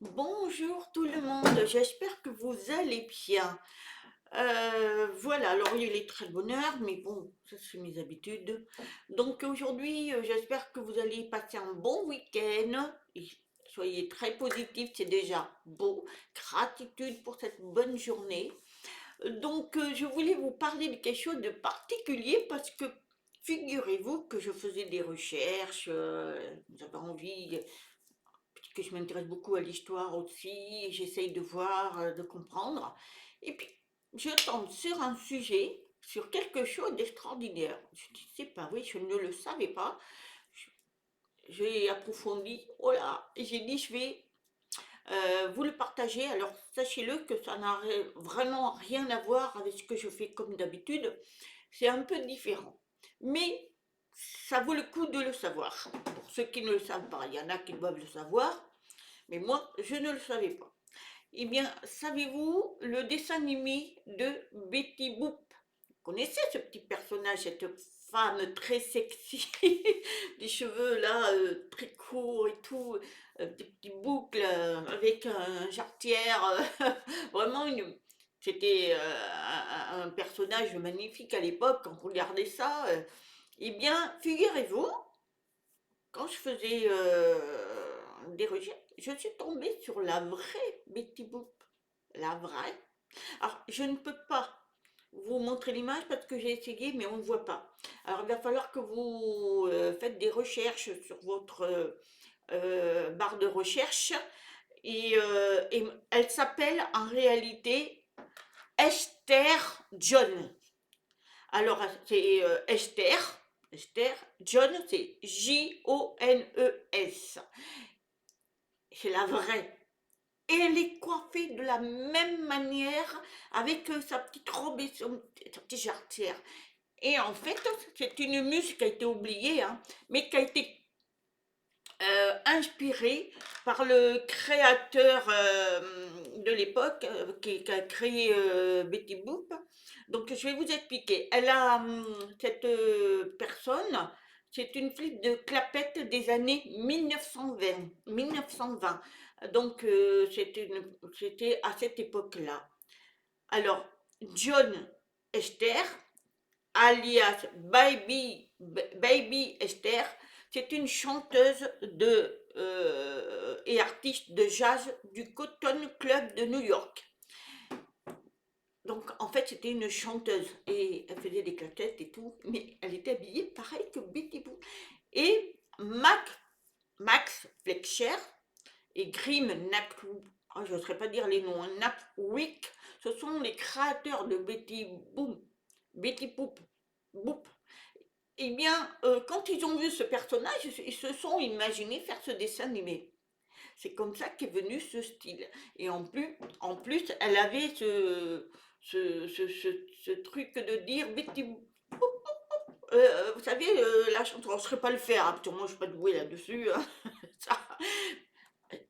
Bonjour tout le monde, j'espère que vous allez bien. Voilà, alors il est très de bonne heure, mais bon, ça c'est mes habitudes. Donc aujourd'hui, j'espère que vous allez passer un bon week-end. Et soyez très positifs, c'est déjà beau. Gratitude pour cette bonne journée. Donc je voulais vous parler de quelque chose de particulier parce que figurez-vous que je faisais des recherches, j'avais envie que je m'intéresse beaucoup à l'histoire aussi, j'essaye de voir, de comprendre. Et puis, je tombe sur un sujet, sur quelque chose d'extraordinaire. Je dis, c'est pas vrai, je ne le savais pas. Je- J'ai approfondi, oh là, et j'ai dit, je vais vous le partager. Alors, sachez-le que ça n'a vraiment rien à voir avec ce que je fais comme d'habitude. C'est un peu différent. Mais ça vaut le coup de le savoir. Pour ceux qui ne le savent pas, il y en a qui doivent le savoir. Mais moi, je ne le savais pas. Eh bien, savez-vous le dessin animé de Betty Boop? Vous connaissez ce petit personnage, cette femme très sexy, des cheveux là très courts et tout, des petites boucles avec un jarretière, vraiment c'était un personnage magnifique à l'époque quand on regardait ça. Eh bien, figurez-vous quand je faisais des recherches, je suis tombée sur la vraie Betty Boop. La vraie. Alors, je ne peux pas vous montrer l'image parce que j'ai essayé, mais on ne voit pas. Alors, il va falloir que vous faites des recherches sur votre barre de recherche. Et elle s'appelle en réalité Esther John. Alors, c'est Esther. Esther John, c'est Jones. C'est la vraie. Et elle est coiffée de la même manière, avec sa petite robe et sa petite jarretière. Et en fait, c'est une musique qui a été oubliée, hein, mais qui a été inspirée par le créateur de l'époque, qui a créé Betty Boop. Donc, je vais vous expliquer. Elle a, cette personne, c'est une flic de clapette des années 1920. 1920. Donc, c'était à cette époque-là. Alors, John Esther, alias Baby Esther, c'est une chanteuse et artiste de jazz du Cotton Club de New York. Donc, en fait, c'était une chanteuse et elle faisait des claquettes et tout, mais elle était habillée pareil que Betty Boo. Et Max Fletcher et Grim Knapwick, oh, je ne saurais pas dire les noms, hein, Knapwick, ce sont les créateurs de Betty Boop. Eh bien, quand ils ont vu ce personnage, ils se sont imaginés faire ce dessin animé. C'est comme ça qu'est venu ce style. Et en plus elle avait ce truc de dire Betty Boop. Vous savez, la chanson, je ne saurais pas le faire, hein, parce que moi je ne suis pas douée là-dessus, hein, ça.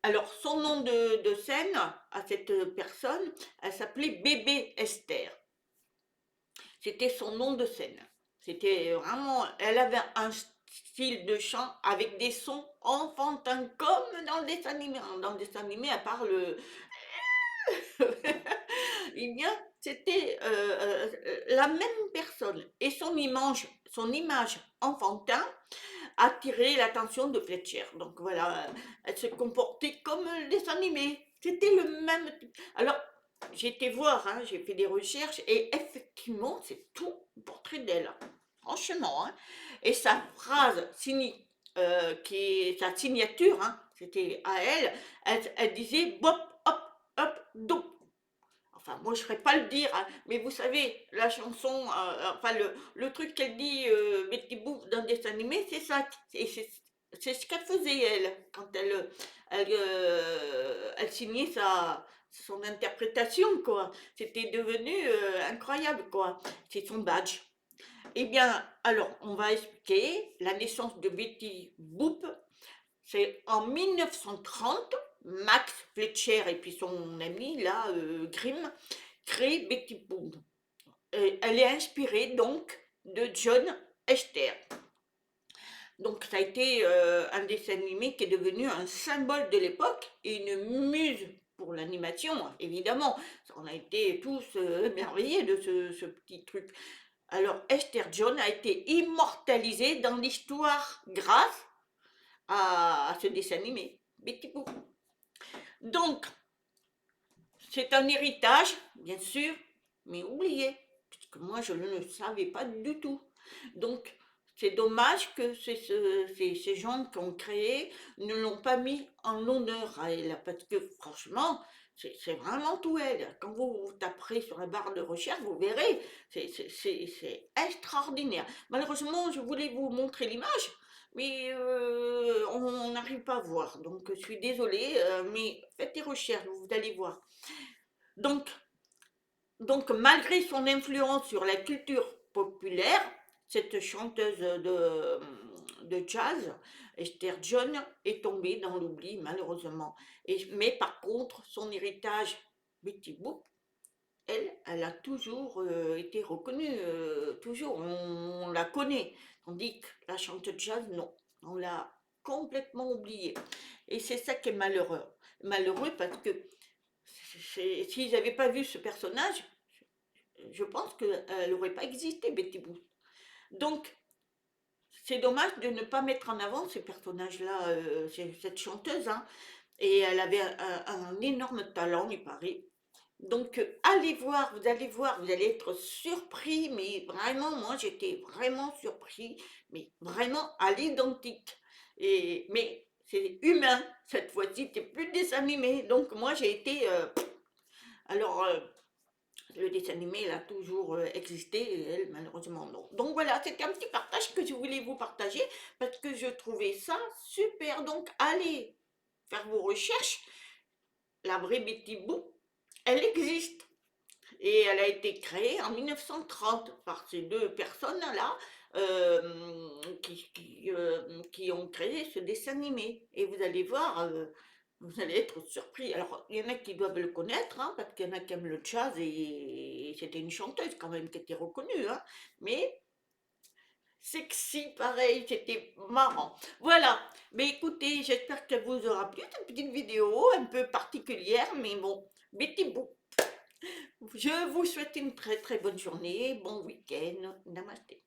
Alors, son nom de scène à cette personne, elle s'appelait Bébé Esther. C'était son nom de scène. C'était vraiment, elle avait un style de chant avec des sons enfantins comme dans le dessin animé. Dans le dessin animé, elle parle. Eh bien, c'était la même personne. Et son image enfantin attirait l'attention de Fletcher. Donc voilà, elle se comportait comme le dessin animé. C'était le même. Alors, j'ai été voir, hein, j'ai fait des recherches et effectivement, c'est tout le portrait d'elle. Franchement, hein. Et sa phrase qui est sa signature, hein, c'était à elle, elle disait bop, hop, hop, dop. Enfin, moi, je ne ferais pas le dire, hein, mais vous savez, la chanson, enfin, le truc qu'elle dit, Betty Boop dans le dessin animé, c'est ça. C'est ce qu'elle faisait, elle, quand elle signait son interprétation, quoi. C'était devenu incroyable, quoi. C'est son badge. Eh bien, alors, on va expliquer la naissance de Betty Boop. C'est en 1930, Max Fletcher et puis son ami, là, Grimm, créent Betty Boop. Elle est inspirée donc de John Esther. Donc ça a été un dessin animé qui est devenu un symbole de l'époque et une muse pour l'animation, évidemment. On a été tous émerveillés de ce petit truc. Alors Esther John a été immortalisée dans l'histoire grâce à ce dessin animé. Betty Boop. Donc, c'est un héritage, bien sûr, mais oublié, puisque moi je ne le savais pas du tout. Donc, c'est dommage que ces gens qui ont créé ne l'ont pas mis en l'honneur à elle, parce que franchement, c'est vraiment tout elle. Quand vous taperez sur la barre de recherche, vous verrez, c'est extraordinaire. Malheureusement, je voulais vous montrer l'image, mais on n'arrive pas à voir. Donc, je suis désolée, mais faites des recherches, vous allez voir. Donc, malgré son influence sur la culture populaire, cette chanteuse de jazz, Esther John, est tombée dans l'oubli malheureusement. Mais par contre, son héritage, Betty Boop, elle a toujours été reconnue, toujours, on la connaît. Tandis que la chanteuse jazz, non, on l'a complètement oubliée. Et c'est ça qui est malheureux. Malheureux parce que s'ils n'avaient pas vu ce personnage, je pense qu'elle n'aurait pas existé, Betty Boop. Donc, c'est dommage de ne pas mettre en avant ces personnages-là, cette chanteuse, hein. Et elle avait un énorme talent, il paraît. Donc, allez voir, vous allez être surpris, mais vraiment, moi, j'étais vraiment surpris, mais vraiment à l'identique. Mais c'est humain, cette fois-ci, c'est plus dessin animé. Donc, moi, j'ai été... alors, le dessin animé, il a toujours existé, et elle, malheureusement, non. Donc voilà, c'était un petit partage que je voulais vous partager parce que je trouvais ça super. Donc allez faire vos recherches. La vraie Betty Boop, elle existe et elle a été créée en 1930 par ces deux personnes-là qui ont créé ce dessin animé. Et vous allez voir, vous allez être surpris. Alors, il y en a qui doivent le connaître, hein, parce qu'il y en a qui aiment le jazz et c'était une chanteuse quand même qui était reconnue. Hein, mais sexy, pareil, c'était marrant. Voilà. Mais écoutez, j'espère qu'elle vous aura plu cette petite vidéo un peu particulière, mais bon, Betty Boop. Je vous souhaite une très très bonne journée, bon week-end. Namasté.